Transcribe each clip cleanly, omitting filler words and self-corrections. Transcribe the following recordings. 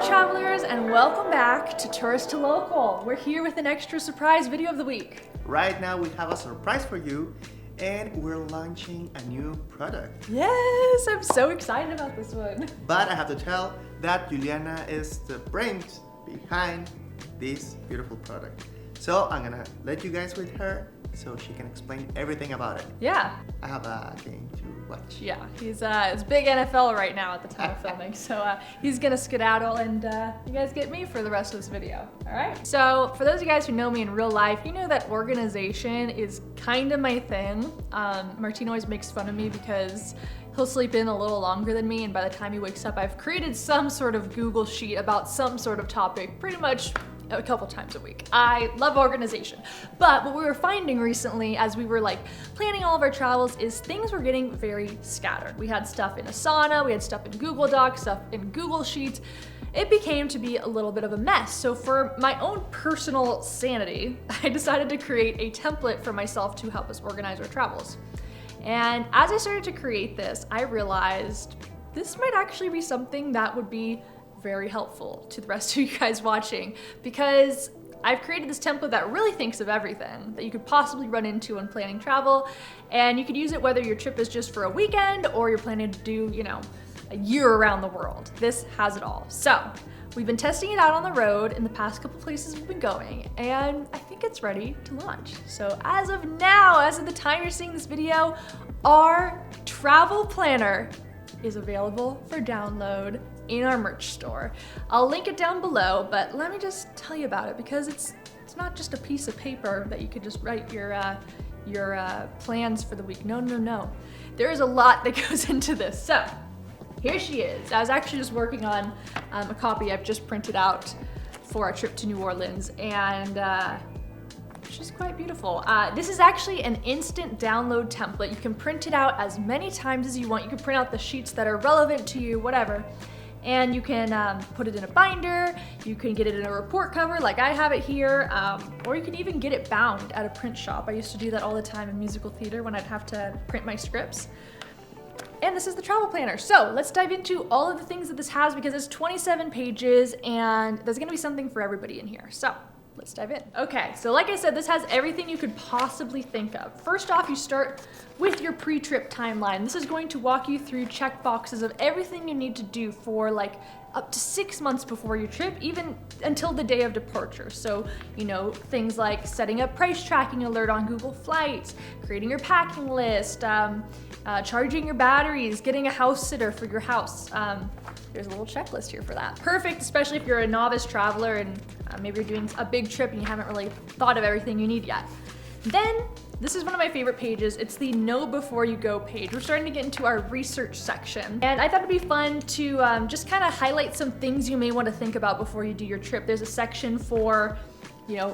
travelers, and welcome back to Tourist to Local. We're here with an extra surprise video of the week. Right now we have a surprise for you, and we're launching a new product. Yes, I'm so excited about this one. But I have to tell that Juliana is the brains behind this beautiful product. So I'm gonna let you guys with her so she can explain everything about it. Yeah. I have a game to watch. Yeah, he's big NFL right now at the time of filming, so he's gonna skedaddle, and you guys get me for the rest of this video, all right? So for those of you guys who know me in real life, you know that organization is kind of my thing. Martine always makes fun of me because he'll sleep in a little longer than me, and by the time he wakes up, I've created some sort of Google sheet about some sort of topic pretty much a couple times a week. I love organization. But what we were finding recently as we were planning all of our travels is things were getting very scattered. We had stuff in Asana, we had stuff in Google Docs, stuff in Google Sheets. It became to be a little bit of a mess. So for my own personal sanity, I decided to create a template for myself to help us organize our travels. And as I started to create this, I realized this might actually be something that would be very helpful to the rest of you guys watching, because I've created this template that really thinks of everything that you could possibly run into when planning travel, and you could use it whether your trip is just for a weekend or you're planning to do, a year around the world. This has it all. So we've been testing it out on the road in the past couple places we've been going, and I think it's ready to launch. So as of now, as of the time you're seeing this video, our travel planner is available for download in our merch store. I'll link it down below, but let me just tell you about it, because it's not just a piece of paper that you could just write your plans for the week. No. There is a lot that goes into this. So here she is. I was actually just working on a copy I've just printed out for our trip to New Orleans, and she's quite beautiful. This is actually an instant download template. You can print it out as many times as you want. You can print out the sheets that are relevant to you, whatever. And you can put it in a binder, you can get it in a report cover like I have it here, or you can even get it bound at a print shop. I used to do that all the time in musical theater when I'd have to print my scripts. And this is the travel planner. So let's dive into all of the things that this has, because it's 27 pages and there's gonna be something for everybody in here. So let's dive in. Okay, so like I said, this has everything you could possibly think of. First off, you start with your pre-trip timeline. This is going to walk you through check boxes of everything you need to do for up to 6 months before your trip, even until the day of departure. So, things like setting up price tracking alert on Google Flights, creating your packing list, charging your batteries, getting a house sitter for your house. There's a little checklist here for that. Perfect, especially if you're a novice traveler and maybe you're doing a big trip and you haven't really thought of everything you need yet. Then, this is one of my favorite pages. It's the Know Before You Go page. We're starting to get into our research section. And I thought it'd be fun to just kind of highlight some things you may want to think about before you do your trip. There's a section for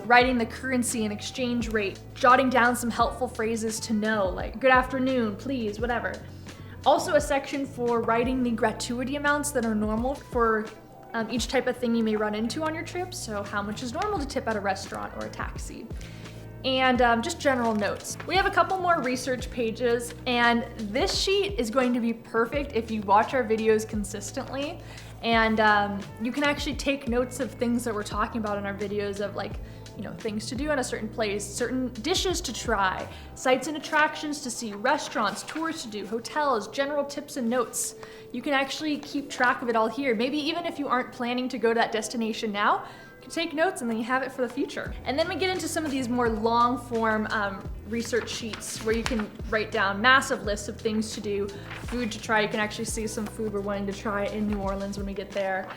writing the currency and exchange rate, jotting down some helpful phrases to know, like good afternoon, please, whatever. Also a section for writing the gratuity amounts that are normal for each type of thing you may run into on your trip. So how much is normal to tip at a restaurant or a taxi? And just general notes. We have a couple more research pages, and this sheet is going to be perfect if you watch our videos consistently. And you can actually take notes of things that we're talking about in our videos, of things to do in a certain place, certain dishes to try, sites and attractions to see, restaurants, tours to do, hotels, general tips and notes. You can actually keep track of it all here. Maybe even if you aren't planning to go to that destination now, you can take notes and then you have it for the future. And then we get into some of these more long form research sheets where you can write down massive lists of things to do, food to try. You can actually see some food we're wanting to try in New Orleans when we get there,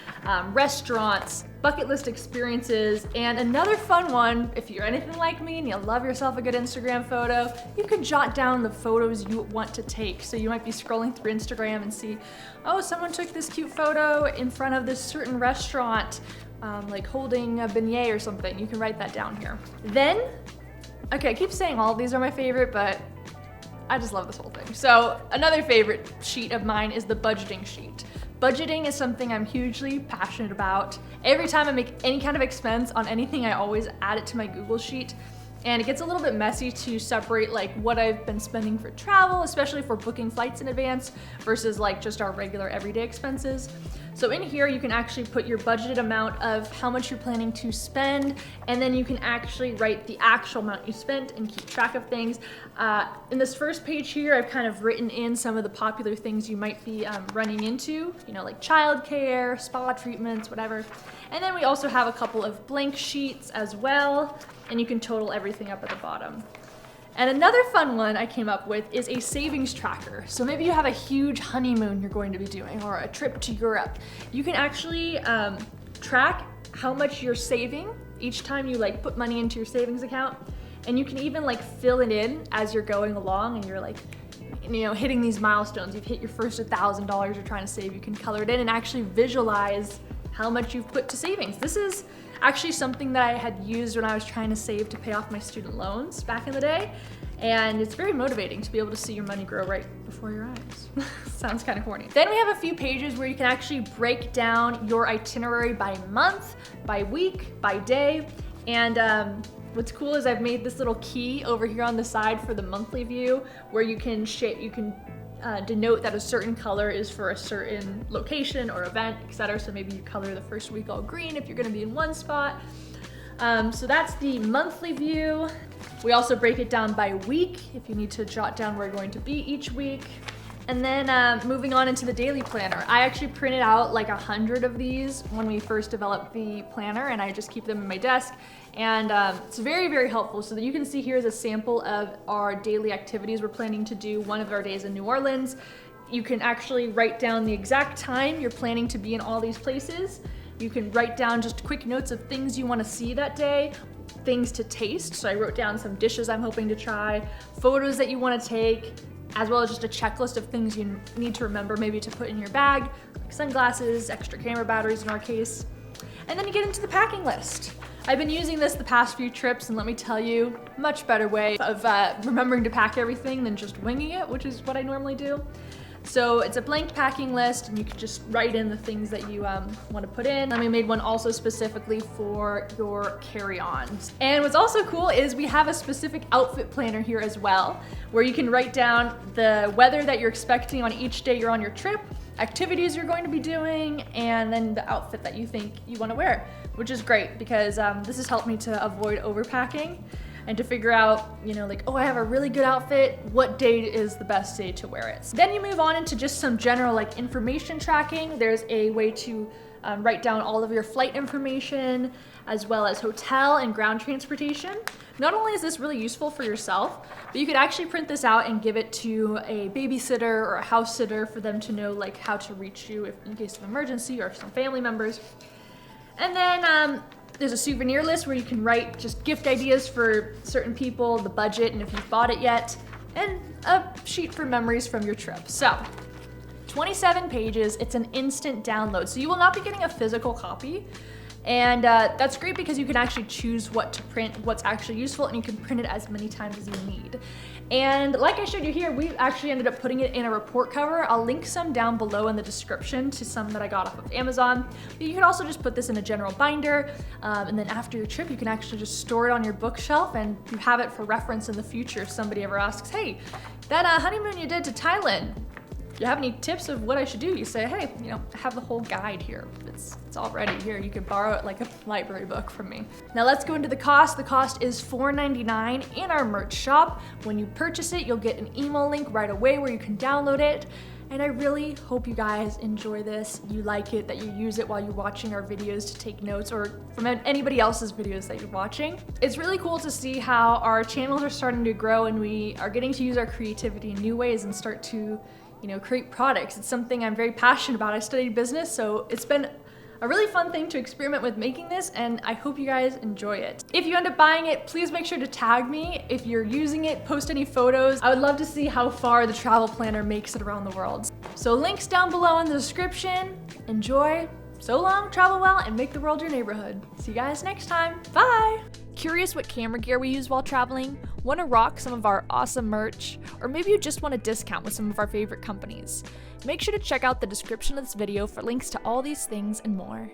restaurants, bucket list experiences, and another fun one, if you're anything like me and you love yourself a good Instagram photo, you can jot down the photos you want to take. So you might be scrolling through Instagram and see, oh, someone took this cute photo in front of this certain restaurant, like holding a beignet or something. You can write that down here. Then, okay, I keep saying all of these are my favorite, but I just love this whole thing. So another favorite sheet of mine is the budgeting sheet. Budgeting is something I'm hugely passionate about. Every time I make any kind of expense on anything, I always add it to my Google sheet. And it gets a little bit messy to separate like what I've been spending for travel, especially for booking flights in advance versus like just our regular everyday expenses. So in here, you can actually put your budgeted amount of how much you're planning to spend, and then you can actually write the actual amount you spent and keep track of things. In this first page here, I've kind of written in some of the popular things you might be running into, you know, like childcare, spa treatments, whatever. And then we also have a couple of blank sheets as well, and you can total everything up at the bottom. And another fun one I came up with is a savings tracker. So maybe you have a huge honeymoon you're going to be doing or a trip to Europe. You can actually track how much you're saving each time you like put money into your savings account. And you can even like fill it in as you're going along and you're like, you know, hitting these milestones. You've hit your first $1,000 you're trying to save. You can color it in and actually visualize how much you've put to savings. This is actually something that I had used when I was trying to save to pay off my student loans back in the day. And it's very motivating to be able to see your money grow right before your eyes. Sounds kind of corny. Then we have a few pages where you can actually break down your itinerary by month, by week, by day. And what's cool is I've made this little key over here on the side for the monthly view where you can denote that a certain color is for a certain location or event, etc. So maybe you color the first week all green if you're going to be in one spot. So that's the monthly view. We also break it down by week if you need to jot down where you're going to be each week. And then moving on into the daily planner. I actually printed out like 100 of these when we first developed the planner, and I just keep them in my desk. And it's very, very helpful. So that you can see here is a sample of our daily activities we're planning to do one of our days in New Orleans. You can actually write down the exact time you're planning to be in all these places. You can write down just quick notes of things you want to see that day, things to taste. So I wrote down some dishes I'm hoping to try, photos that you want to take, as well as just a checklist of things you need to remember maybe to put in your bag, like sunglasses, extra camera batteries in our case. And then you get into the packing list. I've been using this the past few trips, and let me tell you, much better way of remembering to pack everything than just winging it, which is what I normally do. So it's a blank packing list, and you can just write in the things that you want to put in. And we made one also specifically for your carry-ons. And what's also cool is we have a specific outfit planner here as well, where you can write down the weather that you're expecting on each day you're on your trip, activities you're going to be doing, and then the outfit that you think you want to wear, which is great because this has helped me to avoid overpacking and to figure out, you know, like, oh, I have a really good outfit, what day is the best day to wear it? Then you move on into just some general like information tracking. There's a way to write down all of your flight information, as well as hotel and ground transportation. Not only is this really useful for yourself, but you could actually print this out and give it to a babysitter or a house sitter for them to know like how to reach you if in case of emergency or some family members. And then there's a souvenir list where you can write just gift ideas for certain people, the budget, and if you've bought it yet, and a sheet for memories from your trip. So 27 pages, it's an instant download. So you will not be getting a physical copy. And that's great because you can actually choose what to print, what's actually useful, and you can print it as many times as you need. And like I showed you here, we actually ended up putting it in a report cover. I'll link some down below in the description to some that I got off of Amazon. But you can also just put this in a general binder, and then after your trip, you can actually just store it on your bookshelf and you have it for reference in the future if somebody ever asks, hey, that honeymoon you did to Thailand, you have any tips of what I should do? You say, hey, you know, I have the whole guide here. It's already here. You could borrow it like a library book from me. Now let's go into the cost. The cost is $4.99 in our merch shop. When you purchase it, you'll get an email link right away where you can download it. And I really hope you guys enjoy this, you like it, that you use it while you're watching our videos to take notes or from anybody else's videos that you're watching. It's really cool to see how our channels are starting to grow and we are getting to use our creativity in new ways and start to, you know, create products. It's something I'm very passionate about. I studied business, so it's been a really fun thing to experiment with making this, and I hope you guys enjoy it. If you end up buying it, please make sure to tag me. If you're using it, post any photos. I would love to see how far the travel planner makes it around the world. So links down below in the description. Enjoy. So long, travel well, and make the world your neighborhood. See you guys next time. Bye! Curious what camera gear we use while traveling? Want to rock some of our awesome merch? Or maybe you just want a discount with some of our favorite companies? Make sure to check out the description of this video for links to all these things and more.